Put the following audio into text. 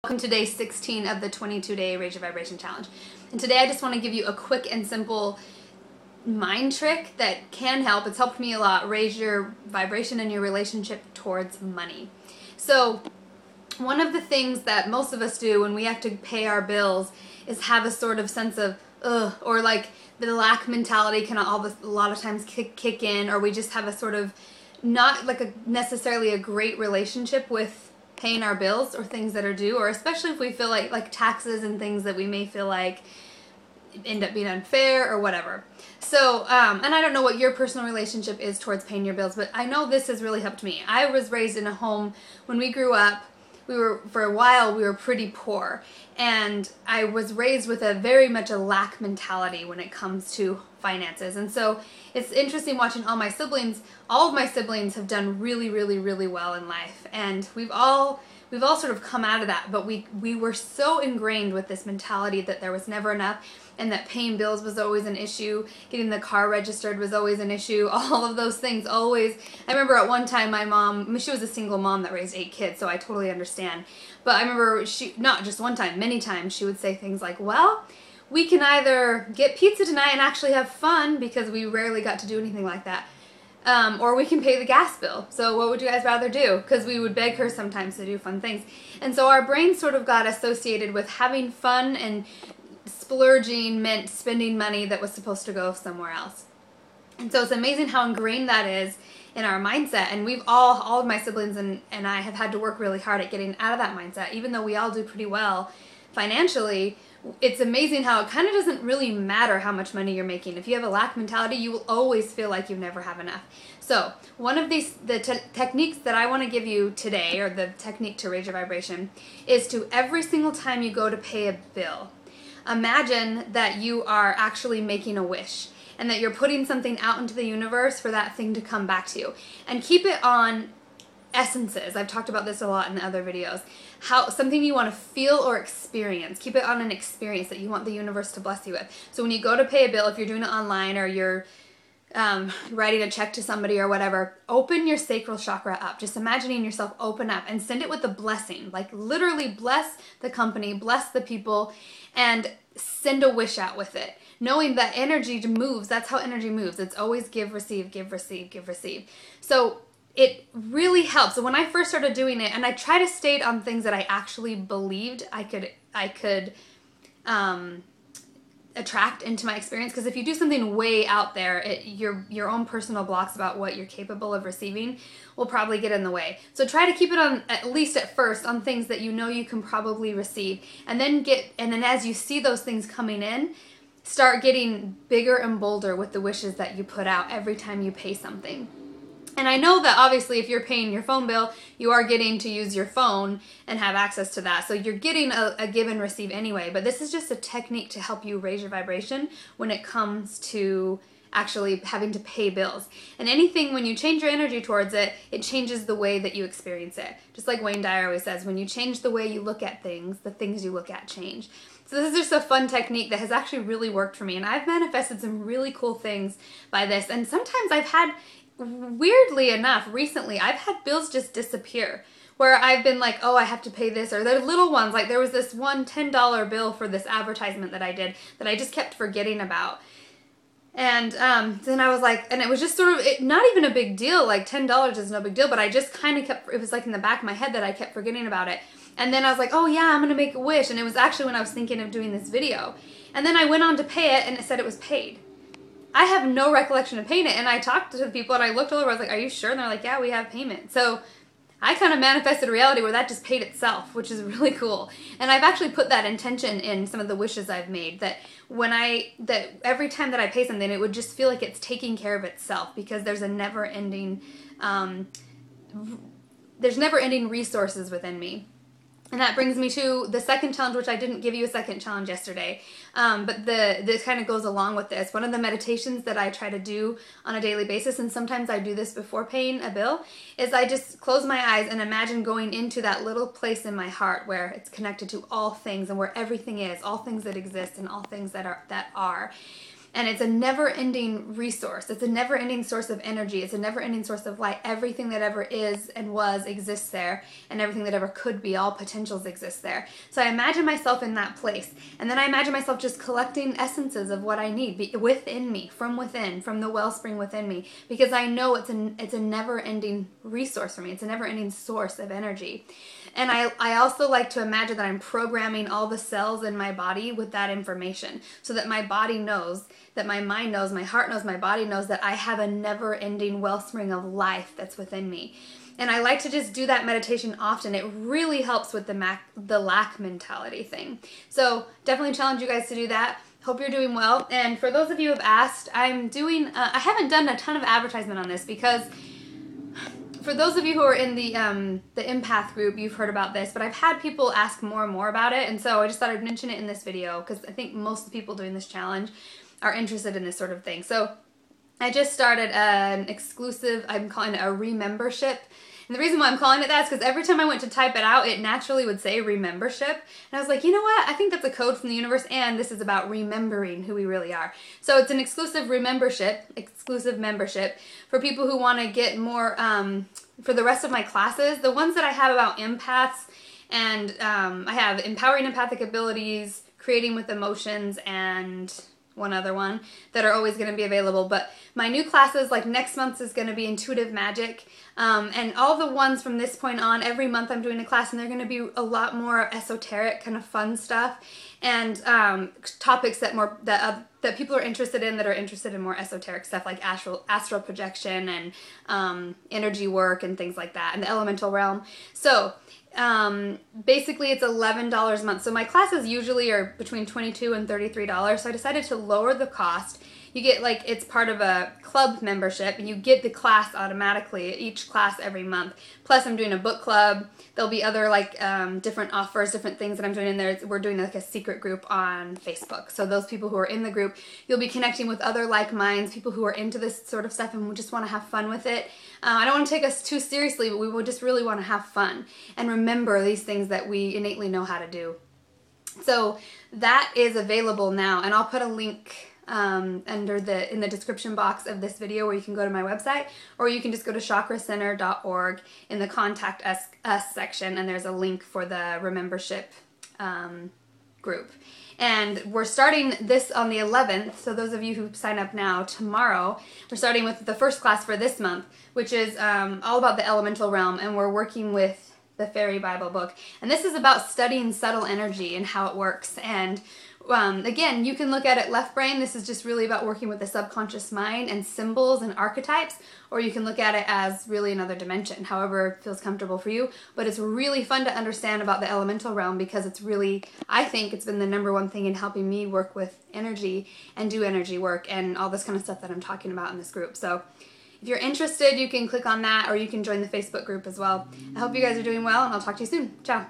Welcome to day 16 of the 22-day Raise Your Vibration Challenge. And today I just want to give you a quick and simple mind trick that can help. It's helped me a lot raise your vibration and your relationship towards money. So one of the things that most of us do when we have to pay our bills is have a sort of sense of ugh, or like the lack mentality can a lot of times kick in, or we just have a sort of not like necessarily a great relationship with paying our bills or things that are due, or especially if we feel like taxes and things that we may feel like end up being unfair or whatever. So, and I don't know what your personal relationship is towards paying your bills, but I know this has really helped me. I was raised in a home when we grew up. For a while, we were pretty poor, and I was raised with very much a lack mentality when it comes to finances. And so it's interesting watching all my siblings. All of my siblings have done really, really, really well in life, and we've all sort of come out of that, but we were so ingrained with this mentality that there was never enough, and that paying bills was always an issue, getting the car registered was always an issue, all of those things always. I remember at one time my mom, she was a single mom that raised 8 kids, so I totally understand, but I remember not just one time, many times, she would say things like, well, we can either get pizza tonight and actually have fun, because we rarely got to do anything like that, or we can pay the gas bill. So what would you guys rather do? Because we would beg her sometimes to do fun things. And so our brain sort of got associated with having fun, and splurging meant spending money that was supposed to go somewhere else. And so it's amazing how ingrained that is in our mindset. And we've all of my siblings and I have had to work really hard at getting out of that mindset. Even though we all do pretty well financially, it's amazing how it kind of doesn't really matter how much money you're making. If you have a lack mentality, you will always feel like you never have enough. So one of the techniques that I want to give you today, or the technique to raise your vibration, is to every single time you go to pay a bill, imagine that you are actually making a wish, and that you're putting something out into the universe for that thing to come back to you. And keep it on essences. I've talked about this a lot in the other videos. Something you want to feel or experience. Keep it on an experience that you want the universe to bless you with. So when you go to pay a bill, if you're doing it online, or you're writing a check to somebody or whatever, open your sacral chakra up. Just imagining yourself open up and send it with a blessing. Like literally bless the company, bless the people, and send a wish out with it. Knowing that energy moves. That's how energy moves. It's always give, receive, give, receive, give, receive. So it really helps. So when I first started doing it, and I try to state on things that I actually believed I could attract into my experience, because if you do something way out there, your own personal blocks about what you're capable of receiving will probably get in the way. So try to keep it on, at least at first, on things that you know you can probably receive, and then as you see those things coming in, start getting bigger and bolder with the wishes that you put out every time you pay something. And I know that obviously if you're paying your phone bill, you are getting to use your phone and have access to that. So you're getting a give and receive anyway. But this is just a technique to help you raise your vibration when it comes to actually having to pay bills. And anything, when you change your energy towards it, it changes the way that you experience it. Just like Wayne Dyer always says, when you change the way you look at things, the things you look at change. So this is just a fun technique that has actually really worked for me. And I've manifested some really cool things by this. And sometimes I've had, weirdly enough, recently, I've had bills just disappear, where I've been like, oh, I have to pay this, or they're little ones. Like there was this one $10 bill for this advertisement that I did that I just kept forgetting about. And then I was like, and it was just sort of, not even a big deal, like $10 is no big deal, but I just kind of kept, it was like in the back of my head that I kept forgetting about it. And then I was like, oh yeah, I'm going to make a wish. And it was actually when I was thinking of doing this video. And then I went on to pay it, and it said it was paid. I have no recollection of paying it, and I talked to the people, and I looked over, I was like, are you sure? And they're like, yeah, we have payment. So I kind of manifested a reality where that just paid itself, which is really cool. And I've actually put that intention in some of the wishes I've made, that every time that I pay something, it would just feel like it's taking care of itself, because there's never-ending resources within me. And that brings me to the second challenge, which I didn't give you a second challenge yesterday, but this kind of goes along with this. One of the meditations that I try to do on a daily basis, and sometimes I do this before paying a bill, is I just close my eyes and imagine going into that little place in my heart where it's connected to all things, and where everything is, all things that exist and all things that are. And it's a never-ending resource. It's a never-ending source of energy. It's a never-ending source of light. Everything that ever is and was exists there, and everything that ever could be, all potentials exist there. So I imagine myself in that place, and then I imagine myself just collecting essences of what I need within me, from the wellspring within me, because I know it's a never-ending resource for me. It's a never-ending source of energy. And I also like to imagine that I'm programming all the cells in my body with that information, so that my body knows, that my mind knows, my heart knows, my body knows that I have a never-ending wellspring of life that's within me. And I like to just do that meditation often. It really helps with the lack mentality thing. So definitely challenge you guys to do that. Hope you're doing well. And for those of you who have asked, I'm doing, I haven't done a ton of advertisement on this because for those of you who are in the empath group, you've heard about this, but I've had people ask more and more about it, and so I just thought I'd mention it in this video because I think most of the people doing this challenge are interested in this sort of thing. So I just started an exclusive, I'm calling it a remembership. And the reason why I'm calling it that is because every time I went to type it out, it naturally would say remembership. And I was like, you know what? I think that's a code from the universe, and this is about remembering who we really are. So it's an exclusive membership for people who want to get more, for the rest of my classes. The ones that I have about empaths, and I have empowering empathic abilities, creating with emotions, and one other one that are always going to be available. But my new classes, like next month, is going to be intuitive magic, and all the ones from this point on, every month I'm doing a class, and they're going to be a lot more esoteric, kind of fun stuff, and topics that people are interested in, that are interested in more esoteric stuff like astral projection and energy work and things like that, and the elemental realm. So basically it's $11 a month. So my classes usually are between $22 and $33. So I decided to lower the cost. You get, like, it's part of a club membership, and you get the class automatically, each class every month. Plus I'm doing a book club. There'll be other, like, different offers, different things that I'm doing in there. We're doing, like, a secret group on Facebook. So those people who are in the group, you'll be connecting with other like minds, people who are into this sort of stuff and we just want to have fun with it. I don't want to take us too seriously, but we would just really want to have fun and remember these things that we innately know how to do. So that is available now, and I'll put a link in the description box of this video where you can go to my website, or you can just go to chakracenter.org in the contact us section, and there's a link for the remembership group. And we're starting this on the 11th, so those of you who sign up now, tomorrow, we're starting with the first class for this month, which is all about the elemental realm, and we're working with the Fairy Bible book. And this is about studying subtle energy and how it works. And again, you can look at it left brain. This is just really about working with the subconscious mind and symbols and archetypes, or you can look at it as really another dimension, however feels comfortable for you. But it's really fun to understand about the elemental realm because it's really, I think it's been the #1 thing in helping me work with energy and do energy work and all this kind of stuff that I'm talking about in this group. So if you're interested, you can click on that, or you can join the Facebook group as well. I hope you guys are doing well, and I'll talk to you soon. Ciao.